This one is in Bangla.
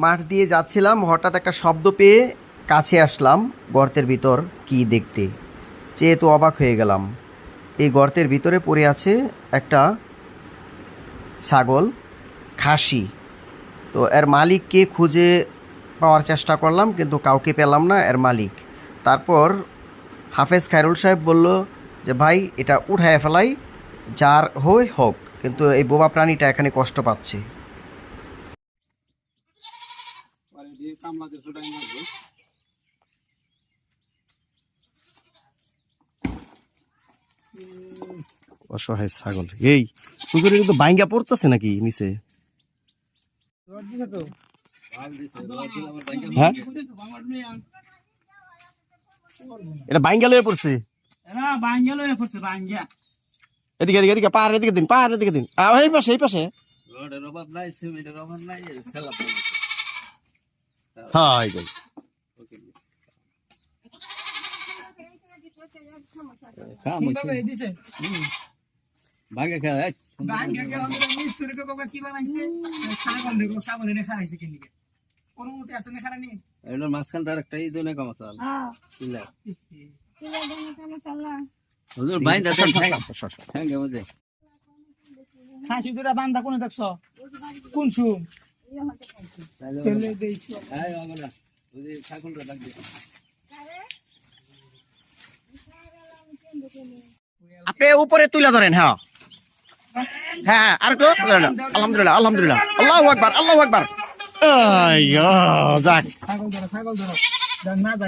মাঠ দিয়ে যাচ্ছিলাম, হঠাৎ একটা শব্দ পেয়ে কাছে আসলাম গর্তের ভিতর। কি দেখতে চেয়ে তো অবাক হয়ে গেলাম। এই গর্তের ভিতরে পড়ে আছে একটা ছাগল, খাসি। তো এর মালিককে খুঁজে পাওয়ার চেষ্টা করলাম, কিন্তু কাউকে পেলাম না এর মালিক। তারপর হাফেজ খায়রুল সাহেব বলল যে ভাই এটা উঠায় ফেলাই, যার হই হোক, কিন্তু এই বোবা প্রাণীটা এখানে কষ্ট পাচ্ছে। অসহায় ছাগল। এই পুকুরে কিন্তু বাইঙ্গা পড়তেছে নাকি নিচে? হ্যাঁ, এটা বাইঙ্গা লয়ে পড়ছে। এদিকে এদিকে এদিকে পাহাড়ের দিকে দিন, পাহাড়ের দিকে দিন। এই পাশে, এই পাশে। হ্যাঁ, এই যে। খাসি দুটা বান্ধা কোনে দেখছ? কোন সুম? আপনি উপরে তুলে ধরেন। হ্যাঁ হ্যাঁ, আর একটু। আলহামদুলিল্লাহ, আলহামদুলিল্লাহ, আল্লাহু আকবার, আল্লাহু আকবার। যাক, ছাগল ধরো, ছাগল ধরো।